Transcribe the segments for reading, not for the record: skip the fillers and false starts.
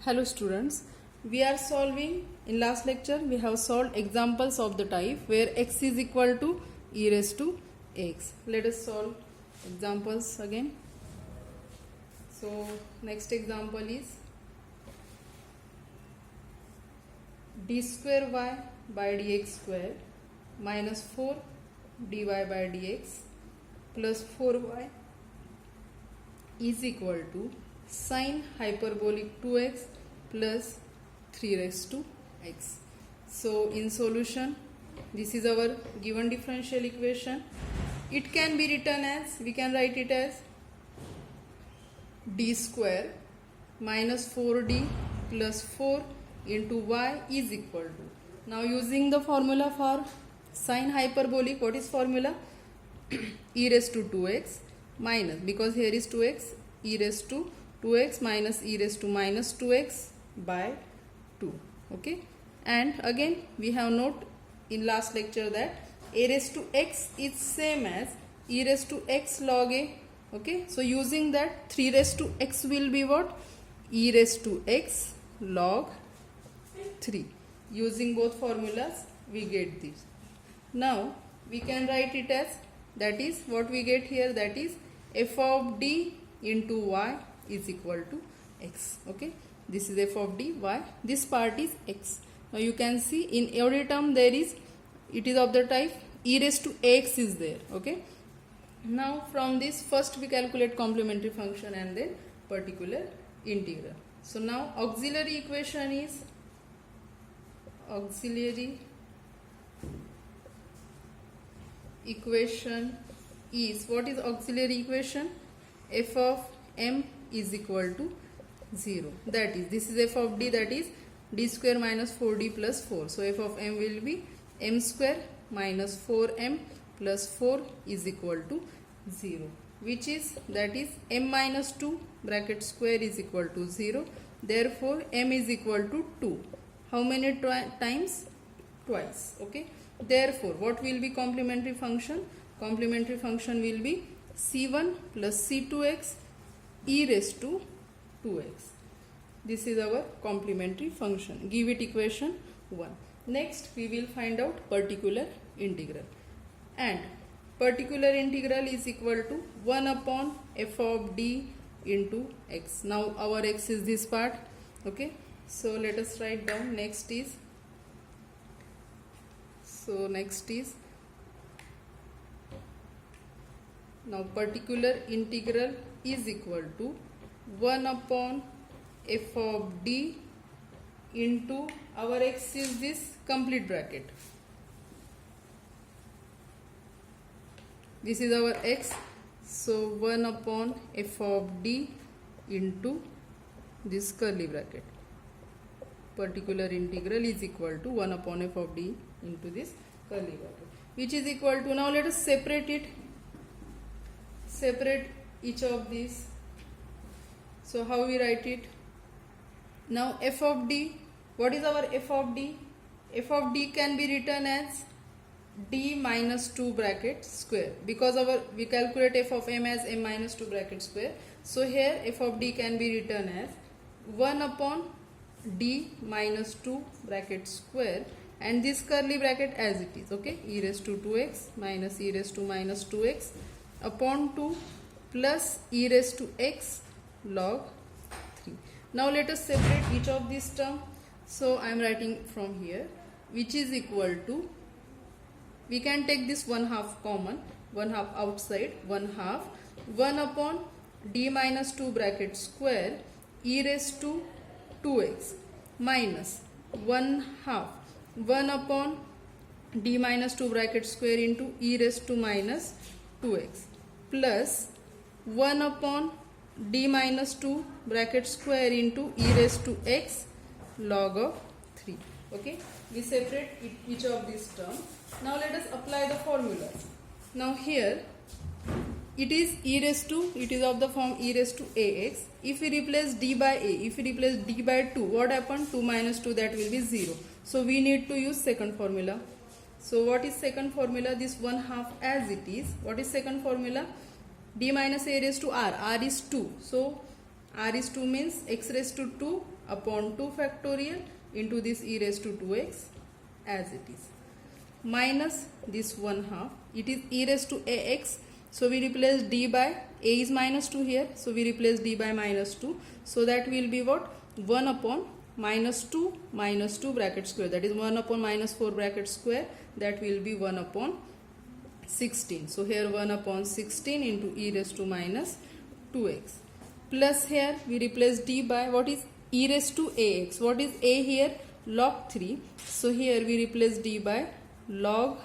Hello students, we are solving, in last lecture we have solved examples of the type where x is equal to e raised to x. Let us solve examples again. So next example is d square y by dx square minus 4 dy by dx plus 4y is equal to sine hyperbolic 2x plus 3 raised to x. So in solution, this is our given differential equation. It can be written as, we can write it as d square minus 4d plus 4 into y is equal to. Now using the formula for sine hyperbolic, what is formula? e raised to 2x minus, because here is 2x, e raised to 2x minus e raised to minus 2x by 2. Okay, and again we have note in last lecture that a raised to x is same as e raised to x log a. Okay, so using that 3 raised to x will be what? E raised to x log 3. Using both formulas we get this. Now we can write it as, that is what we get here, that is f of d into y is equal to x. Okay, this is f of d, y, this part is x. Now you can see in every term there is, it is of the type e raised to x is there. Okay, now from this first we calculate complementary function and then particular integral. So now auxiliary equation is, auxiliary equation is, what is auxiliary equation? F of m is equal to 0. That is, this is f of d, that is d square minus 4d plus 4. So f of m will be m square minus 4m plus 4 is equal to 0, which is, that is m minus 2 bracket square is equal to 0. Therefore m is equal to 2. How many times? Twice. Okay, therefore what will be complementary function? Complementary function will be c1 plus c2x e raised to 2x. This is our complementary function. Give it equation 1. Next we will find out particular integral, and particular integral is equal to 1 upon f of d into x. Now our x is this part. Okay, so let us write down. Next is, so next is, now particular integral is equal to 1 upon f of d into, our x is this complete bracket. This is our x. So 1 upon f of d into this curly bracket. Particular integral is equal to 1 upon f of d into this curly bracket, which is equal to, now let us separate it. Separate each of these. So how we write it? Now f of d, what is our f of d? F of d can be written as d minus 2 bracket square, because we calculate f of m as m minus 2 bracket square. So here f of d can be written as 1 upon d minus 2 bracket square, and this curly bracket as it is. Okay, e raised to 2x minus e raised to minus 2x upon 2 plus e raised to x log 3. Now let us separate each of these term. So I am writing from here, which is equal to, we can take this 1/2 common, 1/2 outside, 1/2, 1 upon d minus 2 bracket square e raised to 2x minus 1/2, 1 upon d minus 2 bracket square into e raised to minus 2x plus 1 upon d minus 2 bracket square into e raised to x log of 3. Okay, we separate each of these terms. Now let us apply the formulas. Now here it is e raised to, it is of the form e raised to ax. If we replace d by a, if we replace d by 2, what happened? 2 minus 2, that will be 0. So we need to use second formula. So what is second formula? This 1/2 as it is. What is second formula? d minus a raised to r. R is 2. So r is 2 means x raised to 2 upon 2 factorial into this e raised to 2x as it is, minus this 1/2. It is e raised to ax, so we replace d by, a is minus 2 here, so we replace d by minus 2, so that will be what, 1 upon minus 2 bracket square, that is 1 upon minus 4 bracket square, that will be 1 upon 16. So here 1 upon 16 into e raised to minus 2x, plus here we replace d by, what is e raised to ax, what is a here, log 3, so here we replace d by log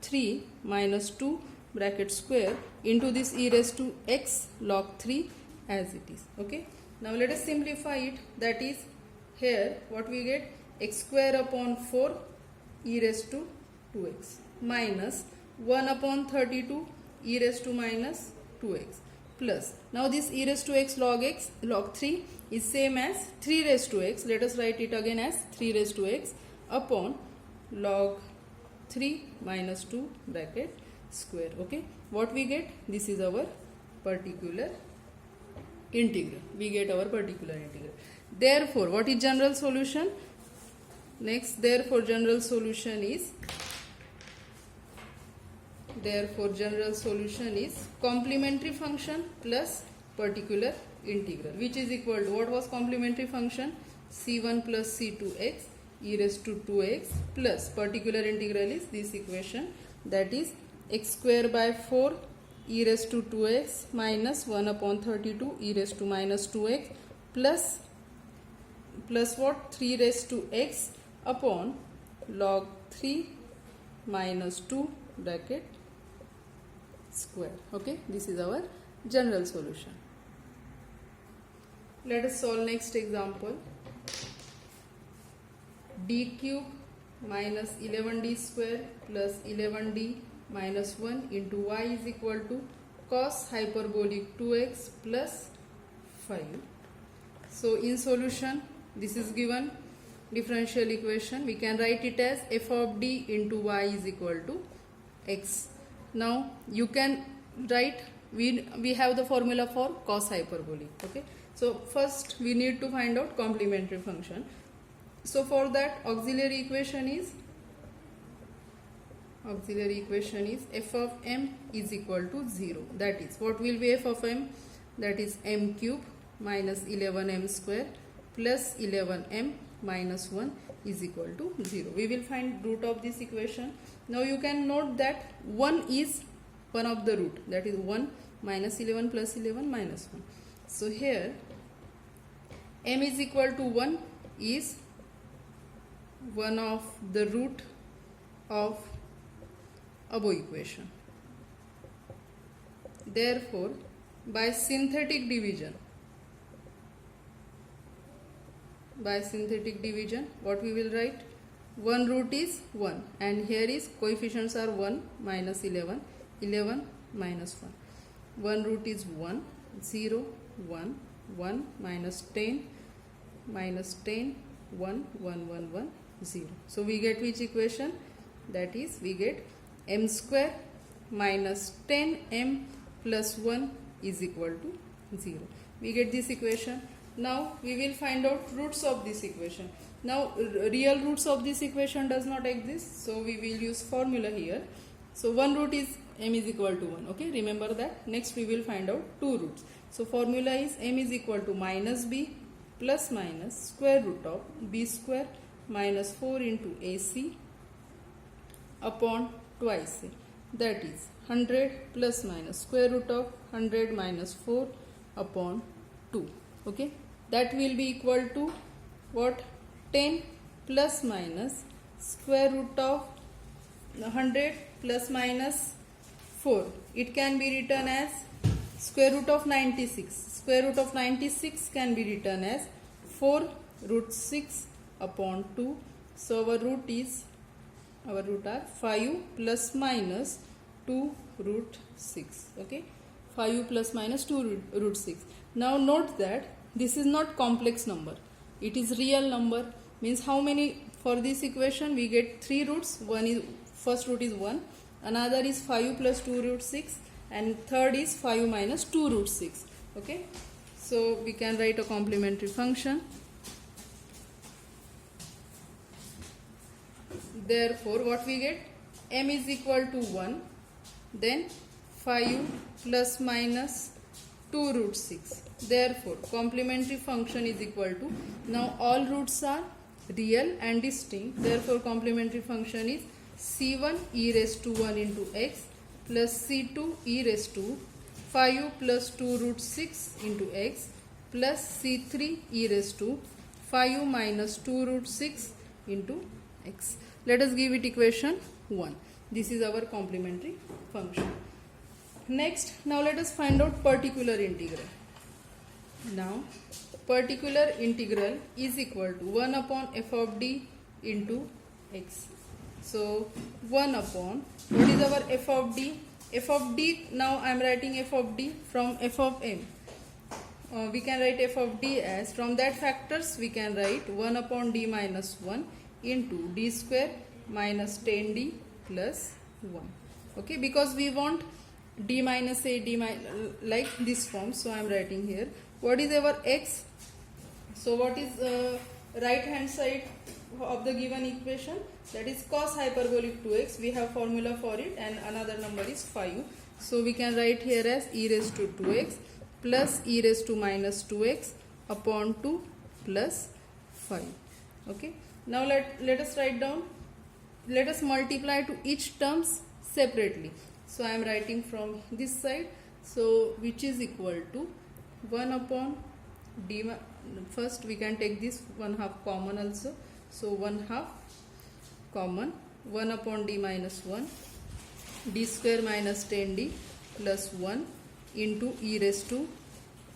3 minus 2 bracket square into this e raised to x log 3 as it is. Okay, now let us simplify it, that is here what we get, x square upon 4 e raised to 2x minus 1 upon 32 e raised to minus 2x, plus now this e raised to x log 3 is same as 3 raised to x, let us write it again as 3 raised to x upon log 3 minus 2 bracket square. Okay, what we get, this is our particular integral, we get our particular integral. Therefore what is general solution? Next, therefore general solution is complementary function plus particular integral, which is equal to, what was complementary function, c1 plus c2x e raised to 2x plus particular integral is this equation, that is x square by 4 e raised to 2x minus 1 upon 32 e raised to minus 2x plus what, 3 raised to x upon log 3 minus 2 bracket square. Okay, this is our general solution. Let us solve next example. D cube minus 11d square plus 11d minus 1 into y is equal to cos hyperbolic 2x plus 5. So in solution, this is given differential equation, we can write it as f of d into y is equal to x. Now you can write, we have the formula for cos hyperbolic. Okay, so first we need to find out complementary function. So for that, auxiliary equation is f of m is equal to 0. That is, what will be f of m? That is m cube minus 11m square plus 11m minus 1 is equal to 0. We will find root of this equation. Now you can note that 1 is one of the root, that is 1 minus 11 plus 11 minus 1. So here m is equal to 1 is one of the root of above equation. Therefore, by synthetic division, what we will write? One root is 1 and here is coefficients are 1 minus 11, 11 minus 1. One root is 1, 0, 1, 1 minus 10, minus 10, 1, 1, 1, 1, 0. So we get which equation? That is, we get m square minus 10m plus 1 is equal to 0. We get this equation. Now we will find out roots of this equation. Now real roots of this equation does not exist, so we will use formula here. So one root is m is equal to 1. Okay, remember that. Next we will find out two roots. So formula is m is equal to minus b plus minus square root of b square minus 4 into ac upon twice a, that is 100 plus minus square root of 100 minus 4 upon 2. Okay, that will be equal to what? 10 plus minus square root of 100 plus minus 4. It can be written as square root of 96. Square root of 96 can be written as 4 root 6 upon 2. So our root are 5 plus minus 2 root 6. Okay, 5 plus minus 2 root 6. Now note that this is not complex number, it is real number. Means how many, for this equation we get 3 roots. One is, first root is 1, another is 5 plus 2 root 6, and third is 5 minus 2 root 6. Okay, so we can write a complementary function Therefore, what we get? M is equal to 1. Then 5 plus minus 2 root 6. Therefore, complementary function is equal to, now all roots are real and distinct. Therefore, complementary function is C1 e raised to 1 into x plus C2 e raised to 5 plus 2 root 6 into x plus C3 e raised to 5 minus 2 root 6 into x. Let us give it equation 1. This is our complementary function. Next, now let us find out particular integral. Now, particular integral is equal to 1 upon f of d into x. So, 1 upon, what is our f of d? F of d, now I am writing f of d from f of m. We can write f of d as, from that factors we can write 1 upon d minus 1 into d square minus 10d plus 1. Okay, because we want d minus a, d minus, like this form, so I am writing here. What is our x? So what is right hand side of the given equation? That is cos hyperbolic 2x. We have formula for it, and another number is 5. So we can write here as e raised to 2x plus e raised to minus 2x upon 2 plus 5. Okay. Now let us write down. Let us multiply to each terms separately. So I am writing from this side. So which is equal to 1 upon d. First we can take this 1/2 common also. So 1/2 common, 1 upon d minus 1, d square minus 10d plus 1 into e raised to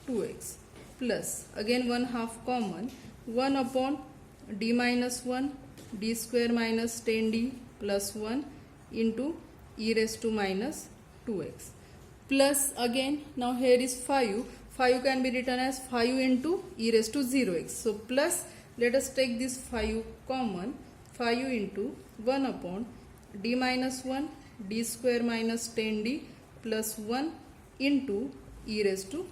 2x plus, again 1/2 common, 1 upon d minus 1, d square minus 10d plus 1 into e raised to minus 2x plus, again now here is 5 can be written as 5 into e raised to 0x. So plus, let us take this 5 common, 5 into 1 upon d minus 1, d square minus 10d plus 1 into e raised to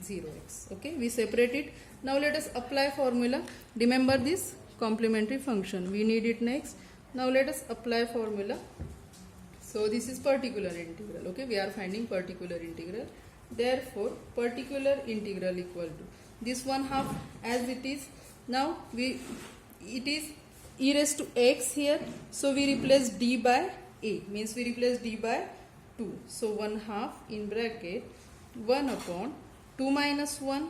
0x. Okay, we separate it. Now let us apply formula. Remember this complementary function, we need it next. Now let us apply formula. So this is particular integral. Okay, we are finding particular integral. Therefore, particular integral equal to this 1/2 as it is. Now it is e raised to x here. So we replace d by a, means we replace d by 2. So 1/2 in bracket 1 upon 2 minus 1,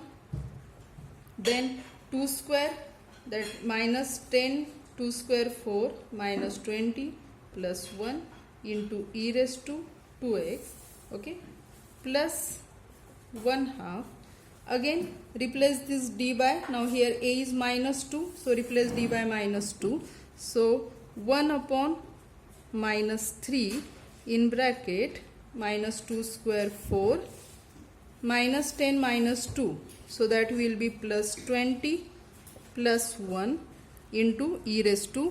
then 2 square, that minus 10, 2 square 4 minus 20 plus 1 into e raised to 2x. Okay, plus 1/2. Again replace this d by, now here a is minus 2, so replace d by minus 2. So 1 upon minus 3 in bracket minus 2 square 4 minus 10 minus 2, so that will be plus 20 plus 1 into e raised to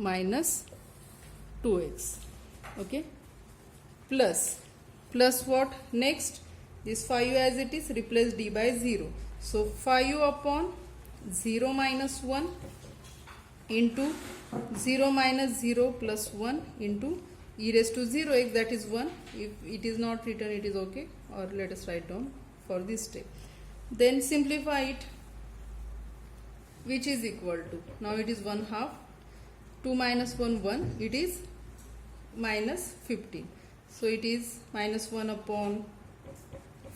minus 2x. Okay, plus what next? This 5 as it is, replace d by 0. So 5 upon 0 minus 1 into 0 minus 0 plus 1 into e raised to 0x, that is 1. If it is not written, it is okay, or let us write down for this step. Then simplify it, which is equal to, now it is 1/2, 2 minus 1, 1, it is minus 15. So it is minus 1 upon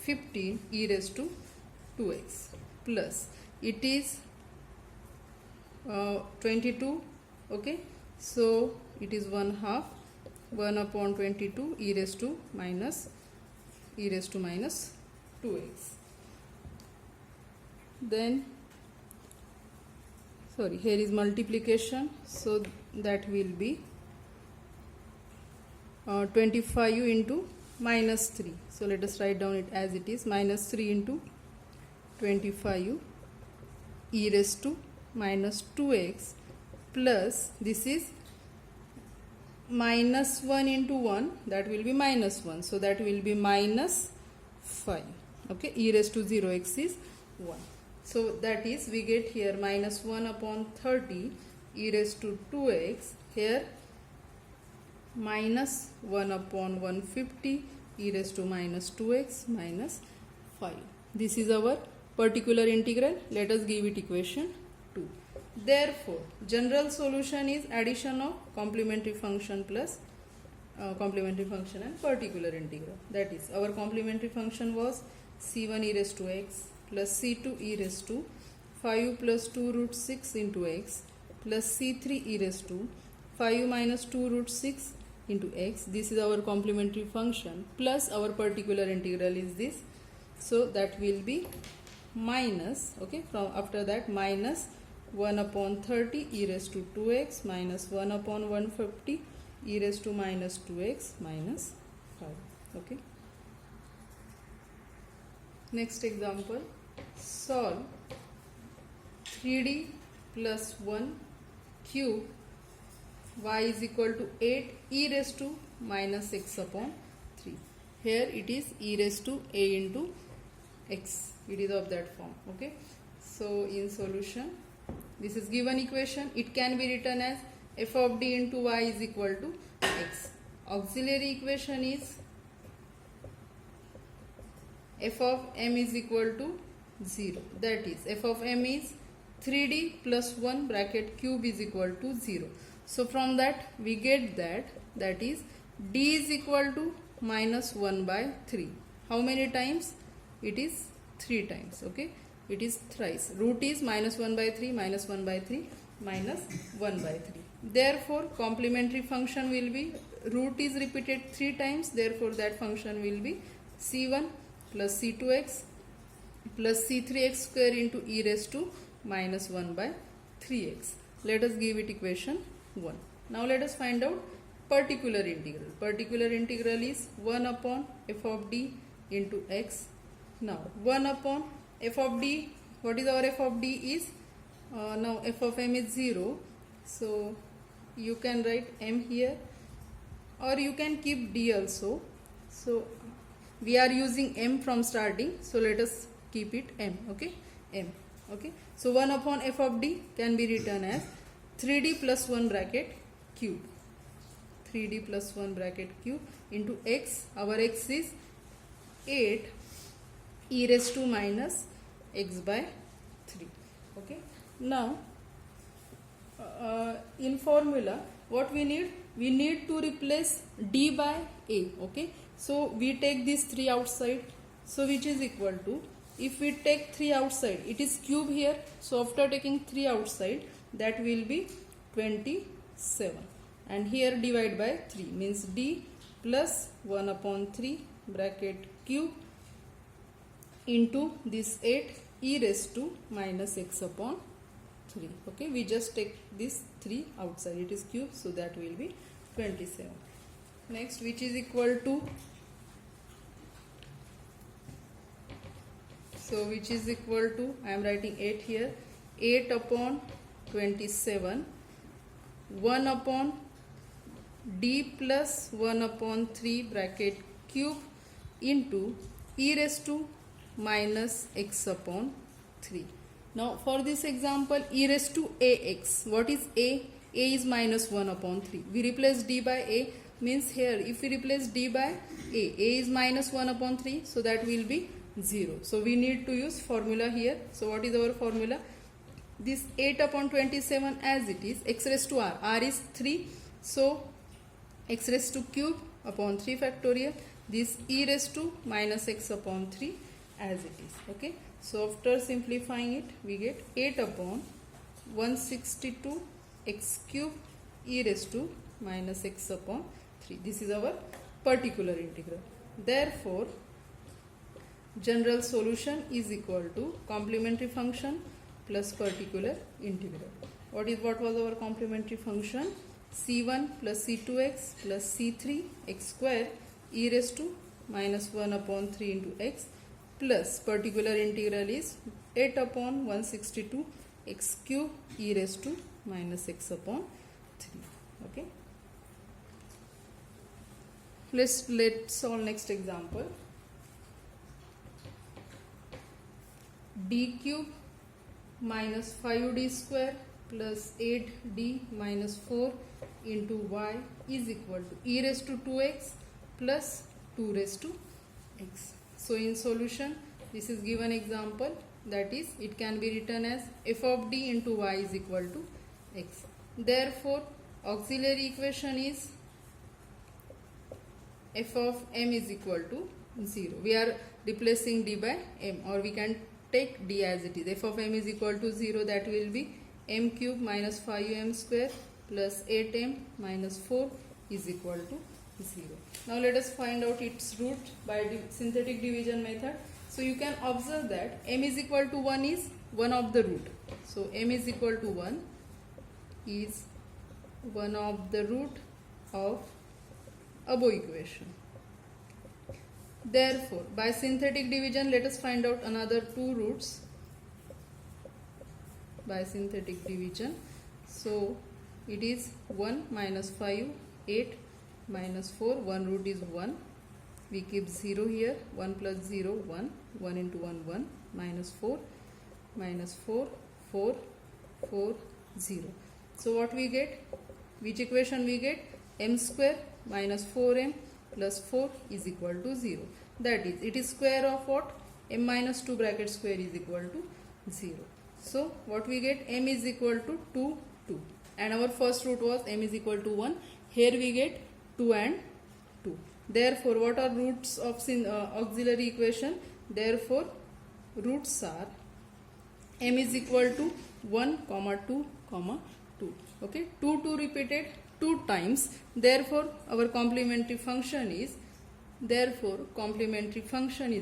15 e raised to 2x plus, it is 22. Okay, so it is 1/2, 1 upon 22 e raised to minus 2x. Then sorry, here is multiplication, so that will be 25 into minus 3. So let us write down it as it is, minus 3 into 25 e raised to minus 2x plus, this is minus 1 into 1, that will be minus 1, so that will be minus 5. Okay, e raised to 0x is 1. So that is, we get here minus 1 upon 30 e raised to 2x here minus 1 upon 150 e raised to minus 2x minus 5. This is our particular integral. Let us give it equation 2. Therefore, general solution is addition of complementary function plus complementary function and particular integral. That is, our complementary function was c1 e raised to x plus c2 e raised to 5 plus 2 root 6 into x plus c3 e raised to 5 minus 2 root 6 into x. This is our complementary function plus our particular integral is this. So that will be minus, okay, from after that minus 1 upon 30 e raised to 2x minus 1 upon 150 e raised to minus 2x minus 5. Okay. Next example, solve 3d plus 1 cube y is equal to 8 e raised to minus x upon 3. Here it is e raised to a into x. It is of that form. Okay. So in solution, this is given equation. It can be written as f of d into y is equal to x. Auxiliary equation is f of m is equal to 0. That is, f of m is 3d plus 1 bracket cube is equal to 0. So from that we get that is d is equal to minus 1 by 3. How many times? It is 3 times. Okay. It is thrice. Root is minus 1 by 3 minus 1 by 3 minus 1 by 3. Therefore, complementary function will be, root is repeated 3 times. Therefore, that function will be c1 plus c2x plus c3x square into e raised to minus 1 by 3x. Let us give it equation 1. Now let us find out particular integral. Particular integral is 1 upon f of d into x. Now 1 upon f of d, what is our f of d is, now f of m is 0. So you can write m here or you can keep d also. So we are using m from starting. So let us keep it m. Okay, m. Okay. So 1 upon f of d can be written as 3d plus 1 bracket cube. 3d plus 1 bracket cube into x. Our x is 8 e raised to minus x by 3. Okay. Now in formula what we need to replace d by a. Okay. So we take these 3 outside. So which is equal to, if we take 3 outside, it is cube here. So after taking 3 outside, that will be 27. And here divide by 3 means d plus 1 upon 3 bracket cube into this 8 e raised to minus x upon 3. Okay, we just take this 3 outside. It is cube, so that will be 27. Next, which is equal to, so which is equal to, I am writing 8 here, 8 upon 27, 1 upon d plus 1 upon 3 bracket cube into e raised to minus x upon 3. Now for this example, e raised to ax. What is a? A is minus 1 upon 3. We replace d by a, means here if we replace d by a is minus 1 upon 3, so that will be 0. So we need to use formula here. So what is our formula? This 8 upon 27 as it is, x raised to r is 3. So x raised to cube upon 3 factorial. This e raised to minus x upon 3 as it is. Okay. So after simplifying it, we get 8 upon 162 x cube e raised to minus x upon 3. This is our particular integral. Therefore, general solution is equal to complementary function plus particular integral. What was our complementary function? c1 plus c2x plus c3 x square e raised to minus 1 upon 3 into x plus particular integral is 8 upon 162 x cube e raised to minus x upon 3. Okay. Let's solve next example. D cube minus 5d square plus 8d minus 4 into y is equal to e raised to 2x plus 2 raised to x. So in solution, this is given example, that is it can be written as f of d into y is equal to x. Therefore auxiliary equation is f of m is equal to 0. We are replacing d by m, or we can take d as it is. F of m is equal to 0, that will be m cube minus 5m square plus 8m minus 4 is equal to 0. Now let us find out its root by synthetic division method. So you can observe that m is equal to 1 is one of the root. So m is equal to 1 is one of the root of above equation. Therefore by synthetic division, let us find out another two roots by synthetic division. So it is 1 minus 5, 8 minus 4, one root is 1. We keep 0 here, 1 plus 0, 1, 1 into 1, 1, minus 4, 4, 4, 0. So what we get? Which equation we get? M square minus 4m plus 4 is equal to 0. That is, it is square of what? M minus 2 bracket square is equal to 0. So what we get? M is equal to 2, 2. And our first root was m is equal to 1. Here we get 2 and 2. Therefore, what are roots of auxiliary equation? Therefore, roots are m is equal to 1, 2, 2. Okay, 2 repeated 2 times. Therefore, our complementary function is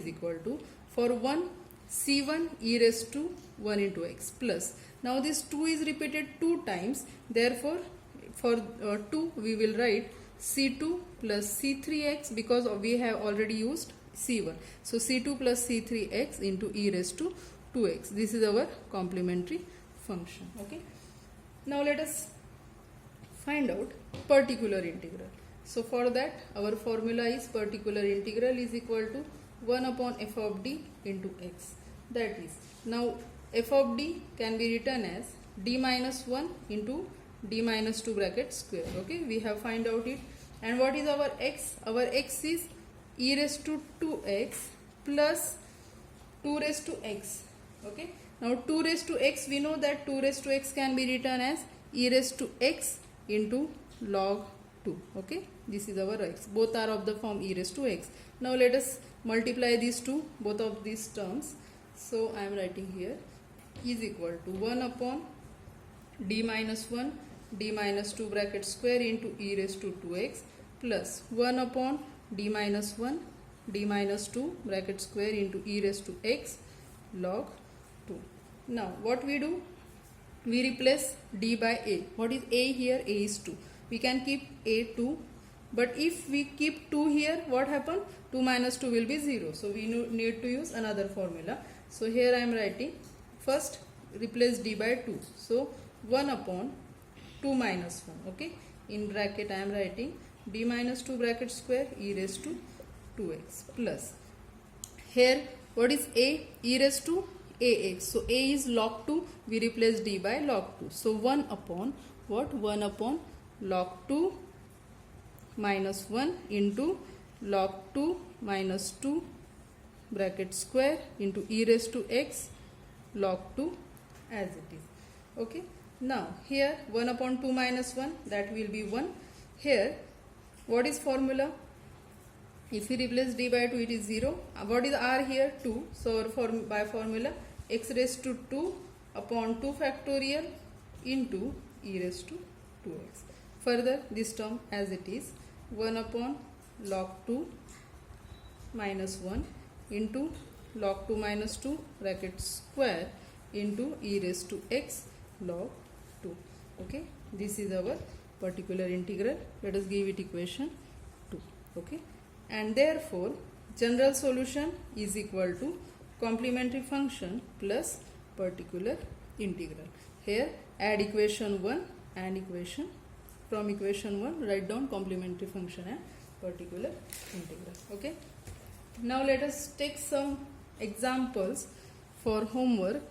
equal to, for 1, c1 e raised to 1 into x plus. Now this 2 is repeated 2 times. Therefore, for 2 we will write c2 plus c3x, because we have already used c1. So c2 plus c3x into e raised to 2x. This is our complementary function. Okay. Now let us find out particular integral. So for that, our formula is particular integral is equal to 1 upon f of d into x. That is, now f of d can be written as d minus 1 into d minus 2 bracket square. Okay, we have find out it. And what is our x? Our x is e raised to 2x plus 2 raised to x. Okay, now 2 raised to x, we know that 2 raised to x can be written as e raised to x into log 2. Okay, this is our x. Both are of the form e raised to x. Now let us multiply these two, both of these terms. So I am writing here is equal to 1 upon d minus 1 d minus 2 bracket square into e raised to 2x plus 1 upon d minus 1 d minus 2 bracket square into e raised to x log 2. Now what we do? We replace d by a. What is a here? A is 2. We can keep a 2. But if we keep 2 here, what happens? 2 minus 2 will be 0. So we need to use another formula. So here I am writing, first replace d by 2. So 1 upon 2 minus 1. Okay. In bracket I am writing d minus 2 bracket square e raised to 2x plus. Here what is a? E raised to ax. So a is log 2. We replace d by log 2. So 1 upon what? 1 upon log 2 minus 1 into log 2 minus 2 bracket square into e raised to x log 2 as it is. Okay. Now here 1 upon 2 minus 1, that will be 1. Here what is formula? If we replace d by 2, it is 0. What is r here? 2. So by formula x raised to 2 upon 2 factorial into e raised to 2x. Further, this term as it is 1 upon log 2 minus 1 into log 2 minus 2 bracket square into e raised to x log 2. Okay, this is our particular integral. Let us give it equation 2. Okay, and therefore general solution is equal to complementary function plus particular integral. Here add equation 1 and equation, from equation 1 write down complementary function and particular integral. Okay, now let us take some examples for homework.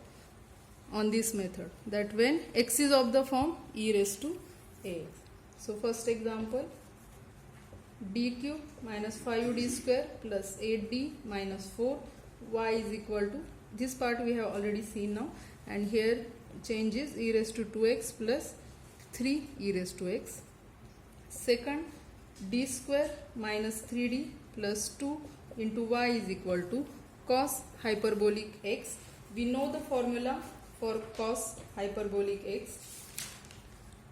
on this method, that when x is of the form e raised to ax. So first example, d cube minus 5d square plus 8d minus 4 y is equal to, this part we have already seen now, and here change is e raised to 2x plus 3 e raised to x. Second, d square minus 3d plus 2 into y is equal to cos hyperbolic x. We know the formula for cos hyperbolic x.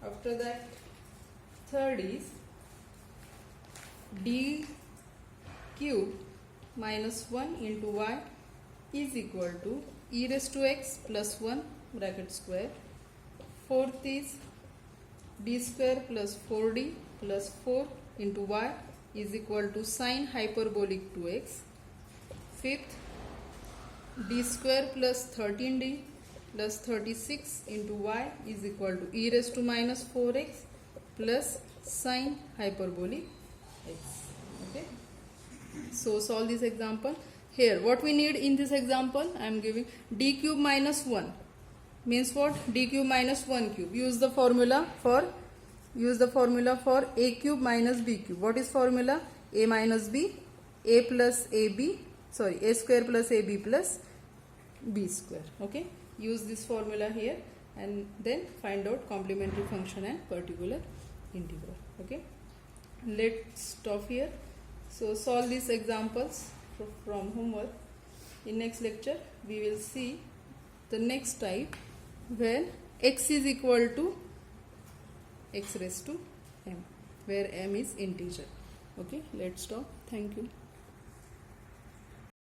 After that, third is d cube minus 1 into y is equal to e raised to x plus 1 bracket square. Fourth is d square plus 4d plus 4 into y is equal to sine hyperbolic 2x. Fifth, d square plus 13d plus 36 into y is equal to e raised to minus 4x plus sine hyperbolic x. Okay. So solve this example. Here what we need in this example, I am giving d cube minus 1 means what? D cube minus 1 cube. Use the formula for a cube minus b cube. What is formula? A minus b, a plus ab, sorry, a square plus ab plus b square. Okay. Use this formula here and then find out complementary function and particular integral. Okay. Let's stop here. So solve these examples from homework. In next lecture we will see the next type when x is equal to x raised to m, where m is integer. Okay, let's stop. Thank you.